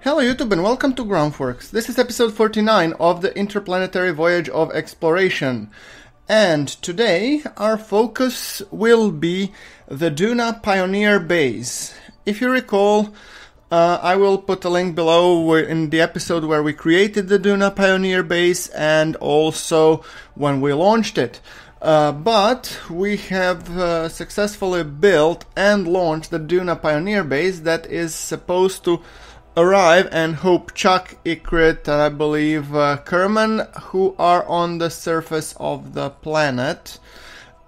Hello YouTube and welcome to GrunfWorks. This is episode 49 of the Interplanetary Voyage of Exploration. And today our focus will be the Duna Pioneer Base. If you recall, I will put a link below in the episode where we created the Duna Pioneer Base and also when we launched it. But we have successfully built and launched the Duna Pioneer Base that is supposed to arrive and hope Chuck, Ikrit, and I believe Kerman, who are on the surface of the planet.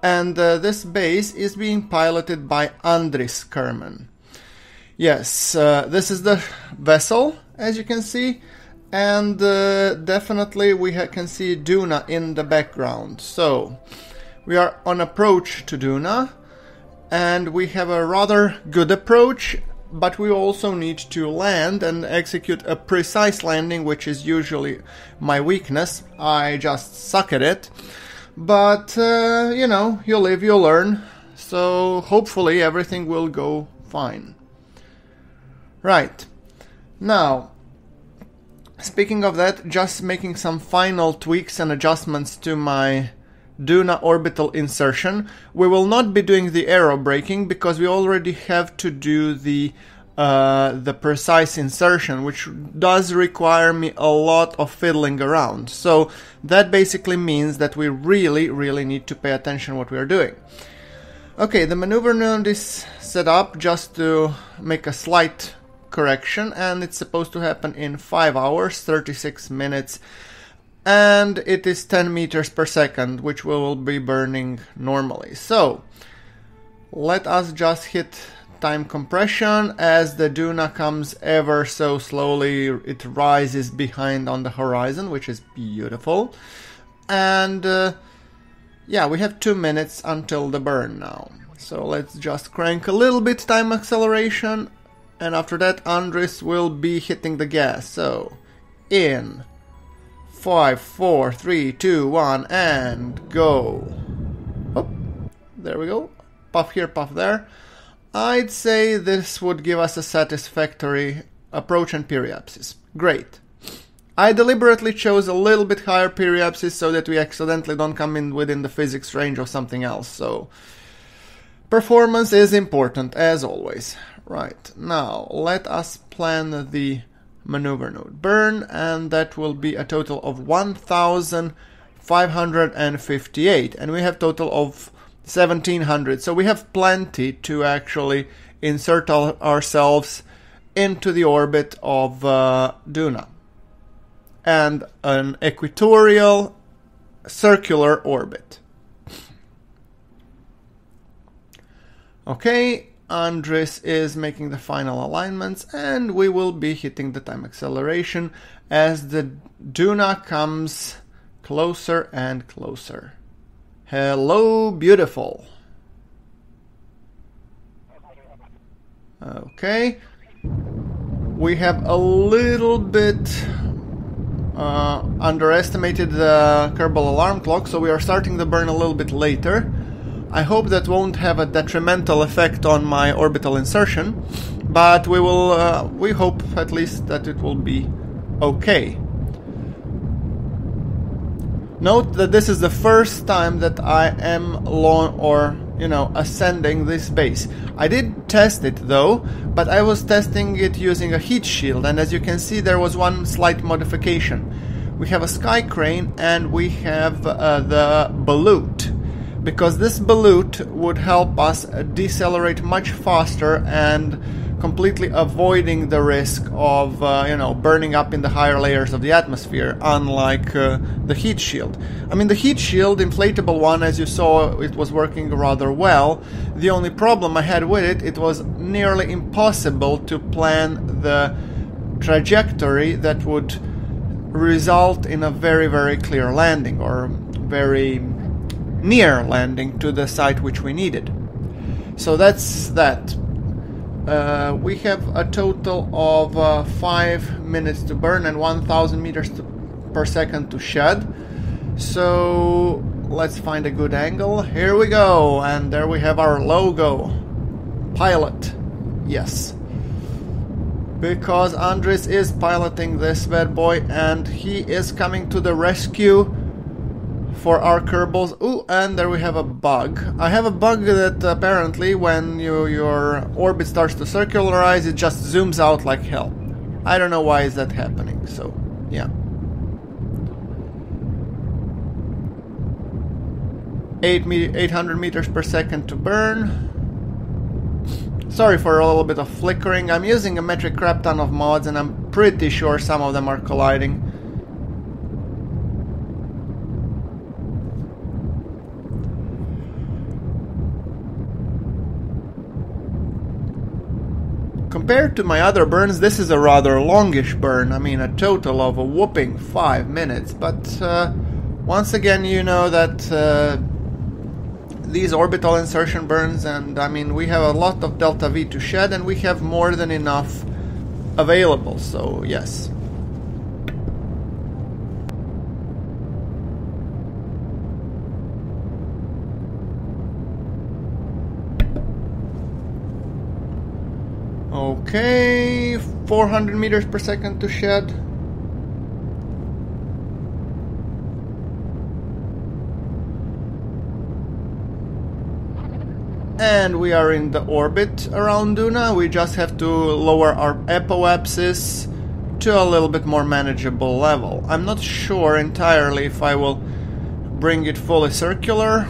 And this base is being piloted by Andris Kerman. Yes, this is the vessel, as you can see, and definitely we can see Duna in the background. So, we are on approach to Duna, and we have a rather good approach, but we also need to land and execute a precise landing, which is usually my weakness. I just suck at it. But, you know, you live, you learn. So hopefully everything will go fine. Right. Now, speaking of that, just making some final tweaks and adjustments to my Duna orbital insertion. We will not be doing the aero braking because we already have to do the precise insertion, which does require me a lot of fiddling around. So that basically means that we really need to pay attention what we are doing. Okay, the maneuver node is set up just to make a slight correction, and it's supposed to happen in 5 hours, 36 minutes. And it is 10 meters per second, which we will be burning normally. So, let us just hit time compression. As the Duna comes ever so slowly, it rises behind on the horizon, which is beautiful. And, yeah, we have 2 minutes until the burn now. So let's just crank a little bit time acceleration. And after that, Andris will be hitting the gas. So, in 5, 4, 3, 2, 1, and go. Oh, there we go. Puff here, puff there. I'd say this would give us a satisfactory approach and periapsis. Great. I deliberately chose a little bit higher periapsis so that we accidentally don't come in within the physics range of something else. So, performance is important, as always. Right, now let us plan the maneuver node burn, and that will be a total of 1,558, and we have total of 1,700, so we have plenty to actually insert ourselves into the orbit of Duna, and an equatorial circular orbit. Okay, Andris is making the final alignments, and we will be hitting the time acceleration as the Duna comes closer and closer. Hello, beautiful. Okay, we have a little bit underestimated the Kerbal alarm clock, so we are starting the burn a little bit later. I hope that won't have a detrimental effect on my orbital insertion, but we will. We hope at least that it will be okay. Note that this is the first time that I am ascending this base. I did test it though, but I was testing it using a heat shield, and as you can see, there was one slight modification. We have a sky crane and we have the ballute, because this ballute would help us decelerate much faster and completely avoiding the risk of burning up in the higher layers of the atmosphere, unlike the heat shield. I mean, the heat shield, inflatable one, as you saw, it was working rather well. The only problem I had with it, it was nearly impossible to plan the trajectory that would result in a very clear landing, or very near landing to the site which we needed. So that's that. We have a total of 5 minutes to burn and 1,000 meters per second to shed. So let's find a good angle. Here we go, and there we have our logo. Pilot. Yes. because Andres is piloting this bad boy and he is coming to the rescue for our Kerbals. Ooh, and there we have a bug. I have a bug that apparently when your orbit starts to circularize, it just zooms out like hell. I don't know why is that happening, so yeah. 800 meters per second to burn. Sorry for a little bit of flickering. I'm using a metric crap ton of mods and I'm pretty sure some of them are colliding. Compared to my other burns, this is a rather longish burn. I mean, a total of a whopping 5 minutes. But once again, you know that these orbital insertion burns, and I mean, we have a lot of delta V to shed, and we have more than enough available, so yes. Okay, 400 meters per second to shed. And we are in the orbit around Duna. We just have to lower our apoapsis to a little bit more manageable level. I'm not sure entirely if I will bring it fully circular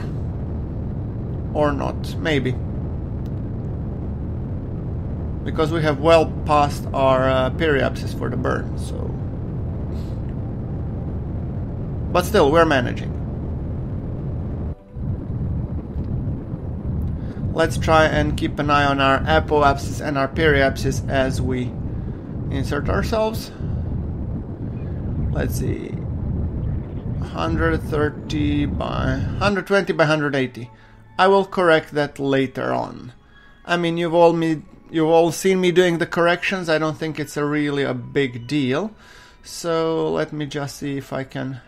or not. Maybe. Because we have well passed our periapsis for the burn, so... But still, we're managing. Let's try and keep an eye on our apoapsis and our periapsis as we insert ourselves. Let's see. 130 by 120 by 180. I will correct that later on. I mean, you've all seen me doing the corrections. I don't think it's really a big deal. So let me just see if I can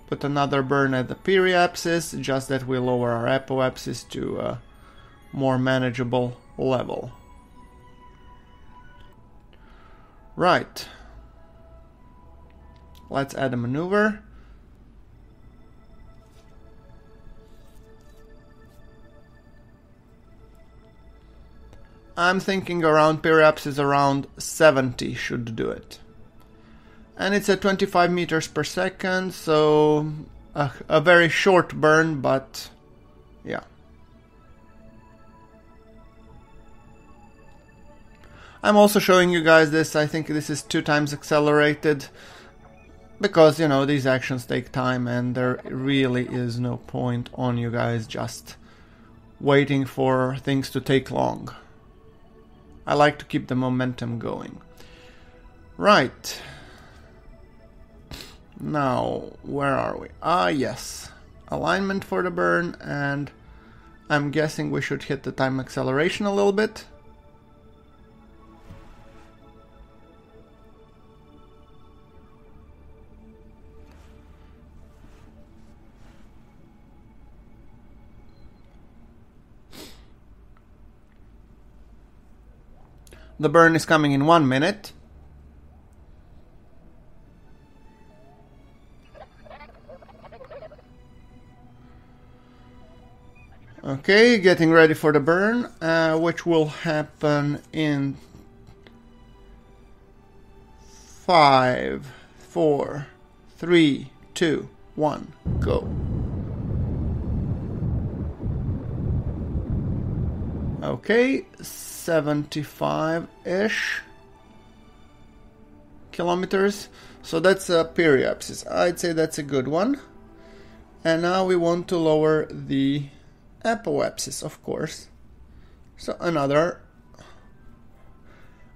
put another burn at the periapsis, just that we lower our apoapsis to a more manageable level. Right. Let's add a maneuver. I'm thinking around periapsis around 70 should do it. And it's at 25 meters per second, so a very short burn, but yeah. I'm also showing you guys this. I think this is 2 times accelerated because, you know, these actions take time and there really is no point on you guys just waiting for things to take long. I like to keep the momentum going. Right. Now, where are we? Ah, yes. Alignment for the burn, and I'm guessing we should hit the time acceleration a little bit. The burn is coming in 1 minute. Okay, getting ready for the burn, which will happen in 5, 4, 3, 2, 1, go. Okay, 75-ish kilometers. So that's a periapsis. I'd say that's a good one. And now we want to lower the apoapsis, of course. So another.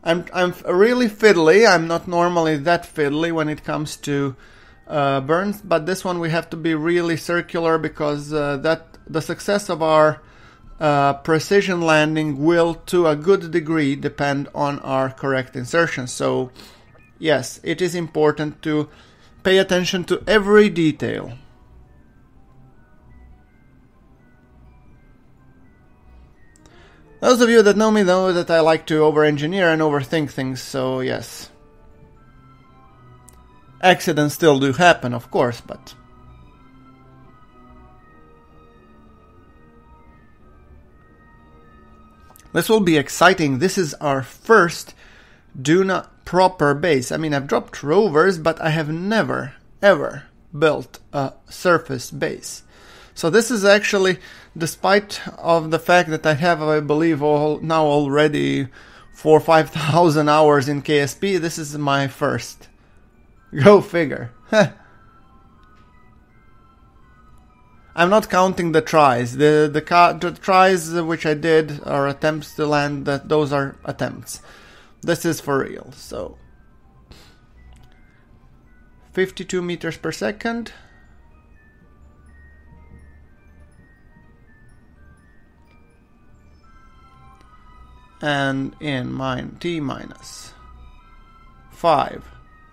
I'm really fiddly. I'm not normally that fiddly when it comes to burns, but this one we have to be really circular because that the success of our precision landing will, to a good degree, depend on our correct insertion. So yes, it is important to pay attention to every detail. Those of you that know me know that I like to over-engineer and overthink things, so yes. Accidents still do happen, of course, but... This will be exciting. This is our first Duna proper base. I mean, I've dropped rovers, but I have never, ever built a surface base. So this is actually, despite of the fact that I have, I believe, now already 4,000 or 5,000 hours in KSP, this is my first. Go figure. I'm not counting the tries. The tries which I did are attempts to land. Those are attempts. This is for real. So 52 meters per second. And in T minus 5,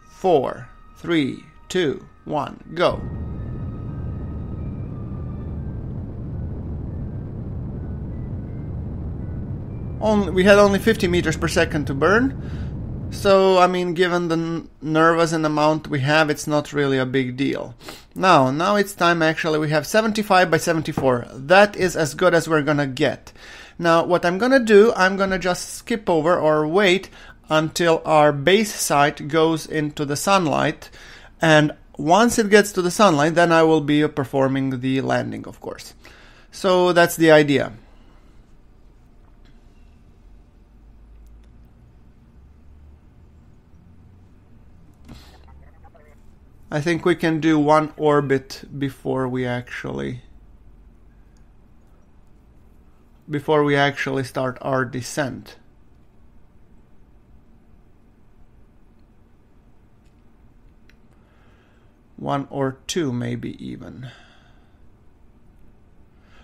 4, 3, 2, 1, go. We had only 50 meters per second to burn, so I mean, given the nervous and amount we have, it's not really a big deal. Now it's time. Actually, we have 75 by 74. That is as good as we're gonna get. Now, what I'm gonna do, I'm gonna just skip over or wait until our base site goes into the sunlight, and once it gets to the sunlight, then I will be performing the landing, of course. So that's the idea. I think we can do one orbit before we actually start our descent. One or two, maybe even.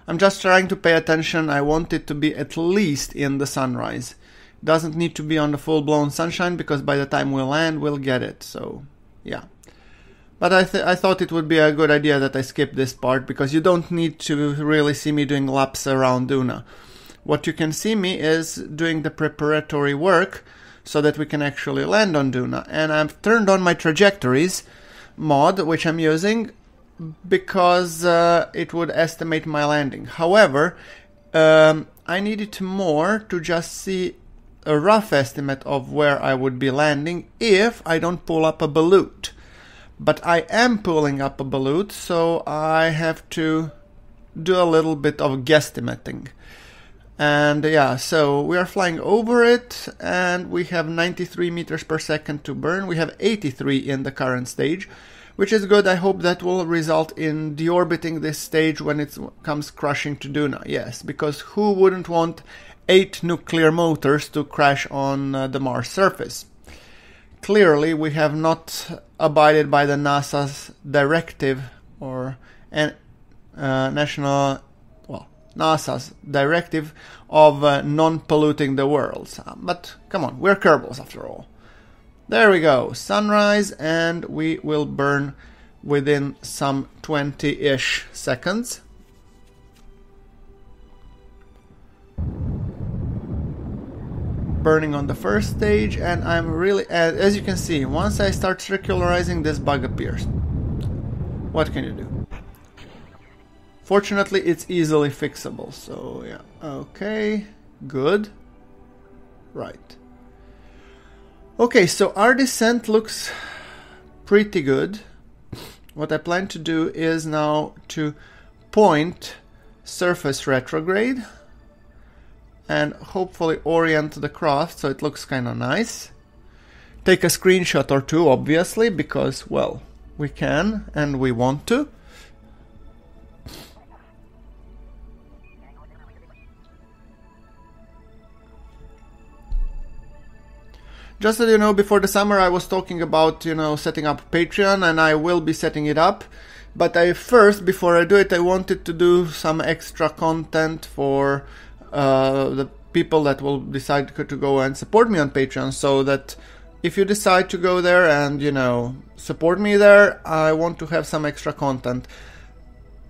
I'm just trying to pay attention. I want it to be at least in the sunrise. Doesn't need to be on the full-blown sunshine, because by the time we land, we'll get it. So, yeah. But I thought it would be a good idea that I skip this part, because you don't need to really see me doing laps around Duna. What you can see me is doing the preparatory work so that we can actually land on Duna. And I've turned on my trajectories mod, which I'm using because it would estimate my landing. However, I needed more to just see a rough estimate of where I would be landing if I don't pull up a ballute. But I am pulling up a ballute, so I have to do a little bit of guesstimating. And yeah, so we are flying over it, and we have 93 meters per second to burn. We have 83 in the current stage, which is good. I hope that will result in deorbiting this stage when it comes crashing to Duna. Yes, because who wouldn't want 8 nuclear motors to crash on the Mars surface? Clearly, we have not abided by the NASA's directive, or NASA's directive of non-polluting the world. But come on, we're Kerbals after all. There we go, sunrise, and we will burn within some 20-ish seconds. Burning on the first stage, and I'm really, as you can see, once I start circularizing, this bug appears. What can you do? Fortunately, it's easily fixable, so yeah. Okay, good. Right. Okay, so our descent looks pretty good. What I plan to do is now to point surface retrograde and hopefully orient the craft so it looks kind of nice. Take a screenshot or two, obviously, because, well, we can and we want to. Just so you know, before the summer I was talking about, setting up Patreon, and I will be setting it up. But before I do it, I wanted to do some extra content for the people that will decide to go and support me on Patreon, so that if you decide to go there and, support me there, I want to have some extra content.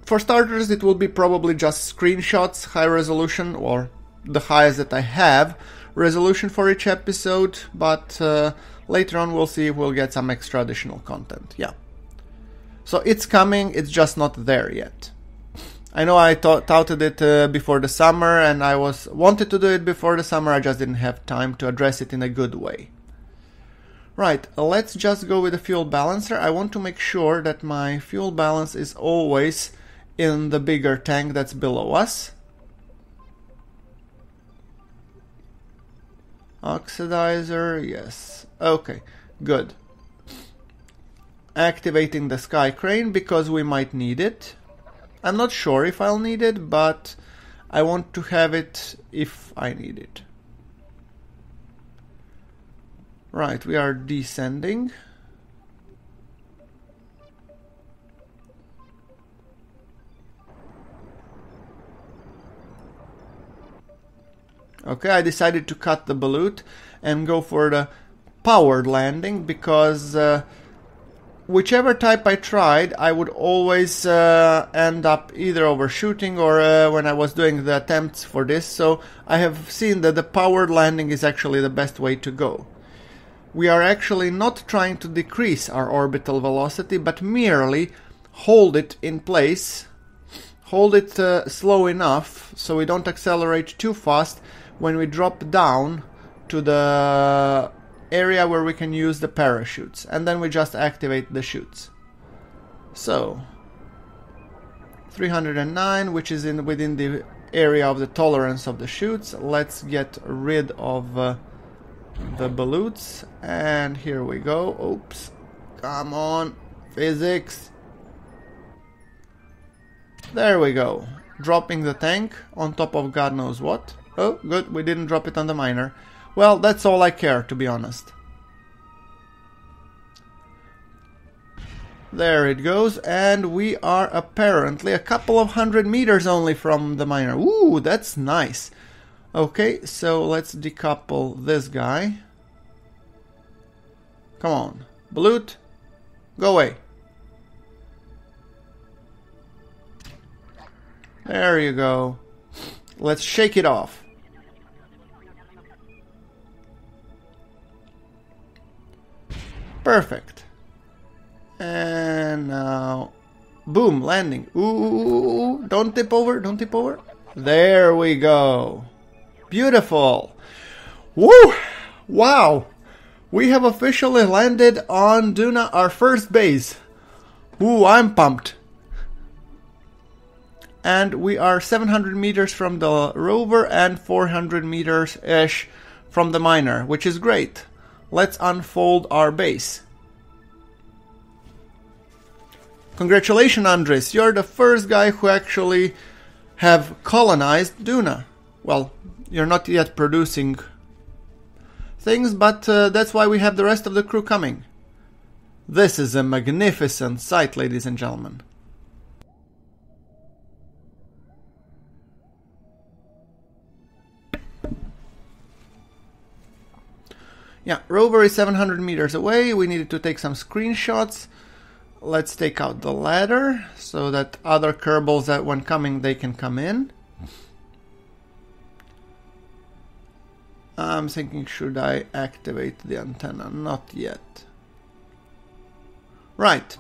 For starters, it will be probably just screenshots, high resolution, or the highest that I have resolution for each episode, but later on we'll see if we'll get some extra additional content. Yeah. So it's coming, it's just not there yet. I know I touted it before the summer, and I wanted to do it before the summer, I just didn't have time to address it in a good way. Right, let's just go with the fuel balancer. I want to make sure that my fuel balance is always in the bigger tank that's below us. Oxidizer, yes. Okay, good. Activating the sky crane because we might need it. I'm not sure if I'll need it, but I want to have it if I need it. Right, we are descending. Okay, I decided to cut the ballute and go for the powered landing because whichever type I tried, I would always end up either overshooting or when I was doing the attempts for this, so I have seen that the powered landing is actually the best way to go. We are actually not trying to decrease our orbital velocity, but merely hold it in place, hold it slow enough so we don't accelerate too fast when we drop down to the area where we can use the parachutes, and then we just activate the chutes. So 309, which is within the area of the tolerance of the chutes. Let's get rid of the ballutes, and here we go. Oops, come on, physics. There we go, dropping the tank on top of God knows what. Oh, good, we didn't drop it on the miner. Well, that's all I care, to be honest. There it goes, and we are apparently a couple of 100 meters only from the miner. Ooh, that's nice. Okay, so let's decouple this guy. Come on, ballute, go away. There you go. Let's shake it off. Perfect. And now, boom, landing. Ooh, don't tip over, don't tip over. There we go. Beautiful. Woo! Wow! We have officially landed on Duna, our first base. Ooh, I'm pumped. And we are 700 meters from the rover and 400 meters-ish from the miner, which is great. Let's unfold our base. Congratulations, Andres. You're the first guy who actually have colonized Duna. Well, you're not yet producing things, but that's why we have the rest of the crew coming. This is a magnificent sight, ladies and gentlemen. Yeah, rover is 700 meters away. We needed to take some screenshots. Let's take out the ladder so that other Kerbals that when coming, they can come in. I'm thinking, should I activate the antenna? Not yet. Right.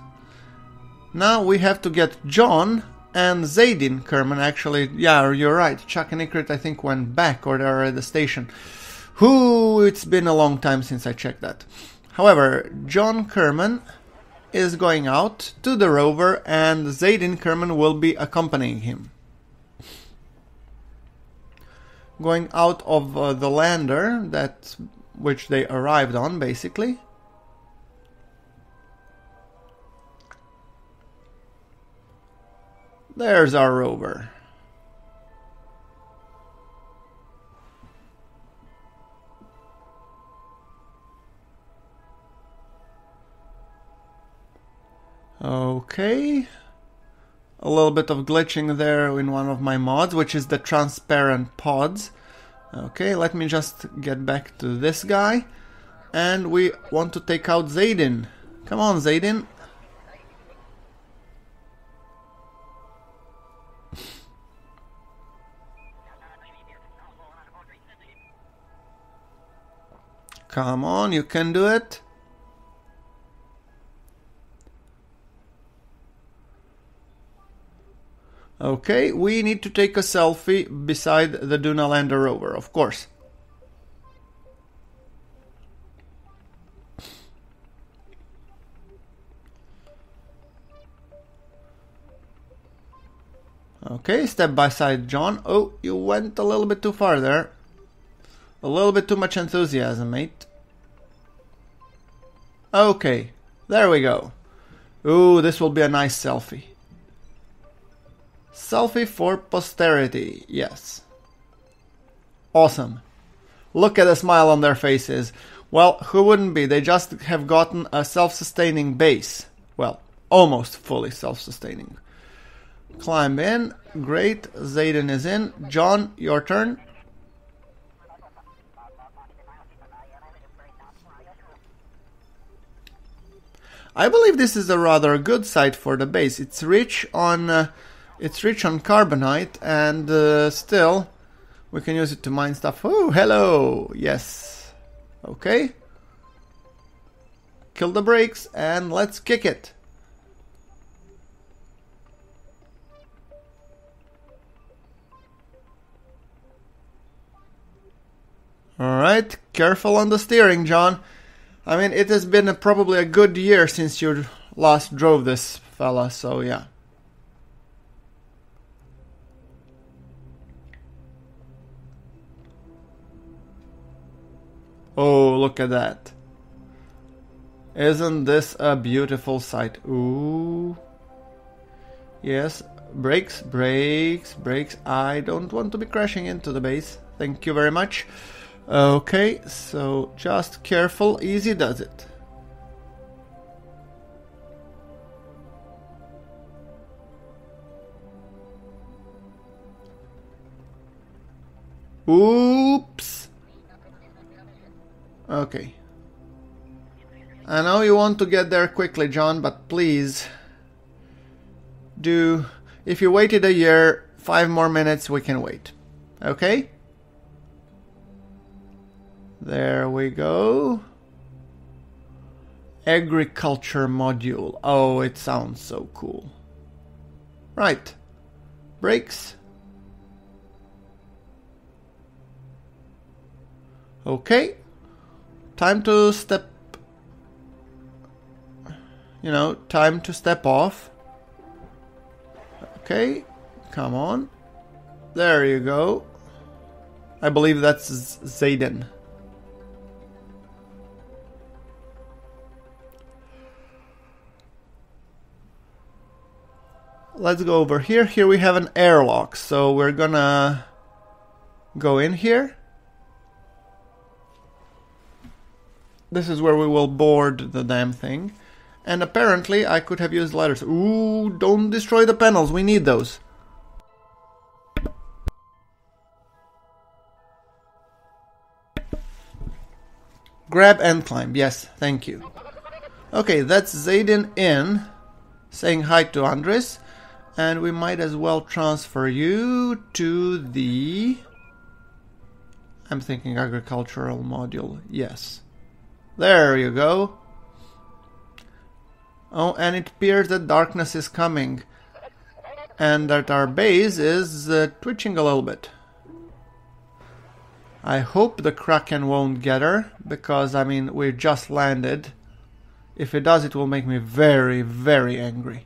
Now we have to get John and Zaydin Kerman. Actually, yeah, you're right. Chuck and Ikrit, I think, went back, or they're at the station. It's been a long time since I checked that. However, John Kerman is going out to the rover, and Zaydin Kerman will be accompanying him. Going out of the lander which they arrived on, basically. There's our rover. Okay, a little bit of glitching there in one of my mods, which is the transparent pods. Okay, let me just get back to this guy, and we want to take out Zaydin. Come on, Zaydin. Come on, you can do it. Okay, we need to take a selfie beside the Duna lander rover, of course. Okay, step by side, John. Oh, you went a little bit too far there. A little bit too much enthusiasm, mate. Okay, there we go. Ooh, this will be a nice selfie. Selfie for posterity, yes. Awesome. Look at the smile on their faces. Well, who wouldn't be? They just have gotten a self-sustaining base. Well, almost fully self-sustaining. Climb in. Great. Zayden is in. John, your turn. I believe this is a rather good site for the base. It's rich on carbonite, and still we can use it to mine stuff. Oh, hello. Yes. Okay. Kill the brakes and let's kick it. Alright, careful on the steering, John. I mean, it has been probably a good year since you last drove this fella, so yeah. Oh, look at that. Isn't this a beautiful sight? Ooh. Yes, brakes, brakes, brakes. I don't want to be crashing into the base. Thank you very much. Okay, so just careful, easy does it. Oops. Okay. I know you want to get there quickly, John, but please do. If you waited a year, 5 more minutes we can wait. Okay? There we go. Agriculture module. Oh, it sounds so cool. Right. Brakes. Okay. Time to step... time to step off. Okay. Come on. There you go. I believe that's Zayden. Let's go over here. Here we have an airlock, so we're gonna go in here. This is where we will board the damn thing. And apparently I could have used ladders. Ooh, don't destroy the panels, we need those. Grab and climb, yes, thank you. Okay, that's Zayden in, saying hi to Andres. And we might as well transfer you to the... I'm thinking agricultural module. Yes. There you go. Oh, and it appears that darkness is coming. And that our base is twitching a little bit. I hope the Kraken won't get her, because, I mean, we just landed. If it does, it will make me very, very angry.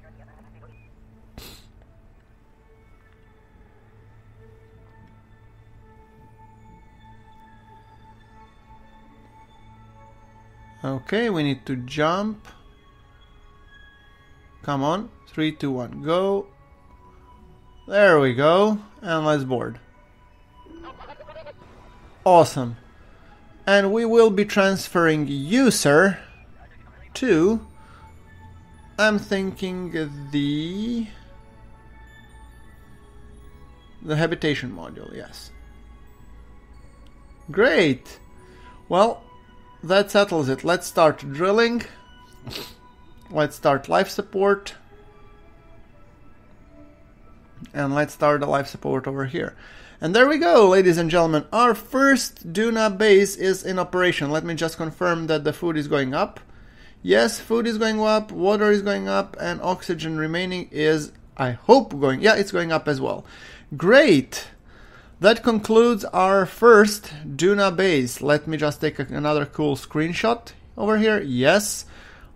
Okay, we need to jump. Come on, 3, 2, 1, go. There we go, and let's board. Awesome. And we will be transferring you, sir, to... I'm thinking the habitation module, yes. Great! Well, that settles it. Let's start drilling. Let's start life support. And let's start the life support over here. And there we go, ladies and gentlemen. Our first Duna base is in operation. Let me just confirm that the food is going up. Yes, food is going up, water is going up, and oxygen remaining is, I hope, going... Yeah, it's going up as well. Great! That concludes our first Duna base. Let me just take another cool screenshot over here. Yes.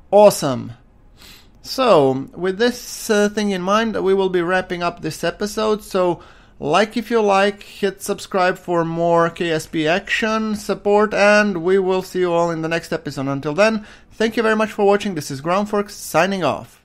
Awesome. So, with this thing in mind, we will be wrapping up this episode. So, like if you like, hit subscribe for more KSP action support, and we will see you all in the next episode. Until then, thank you very much for watching. This is GrunfWorks signing off.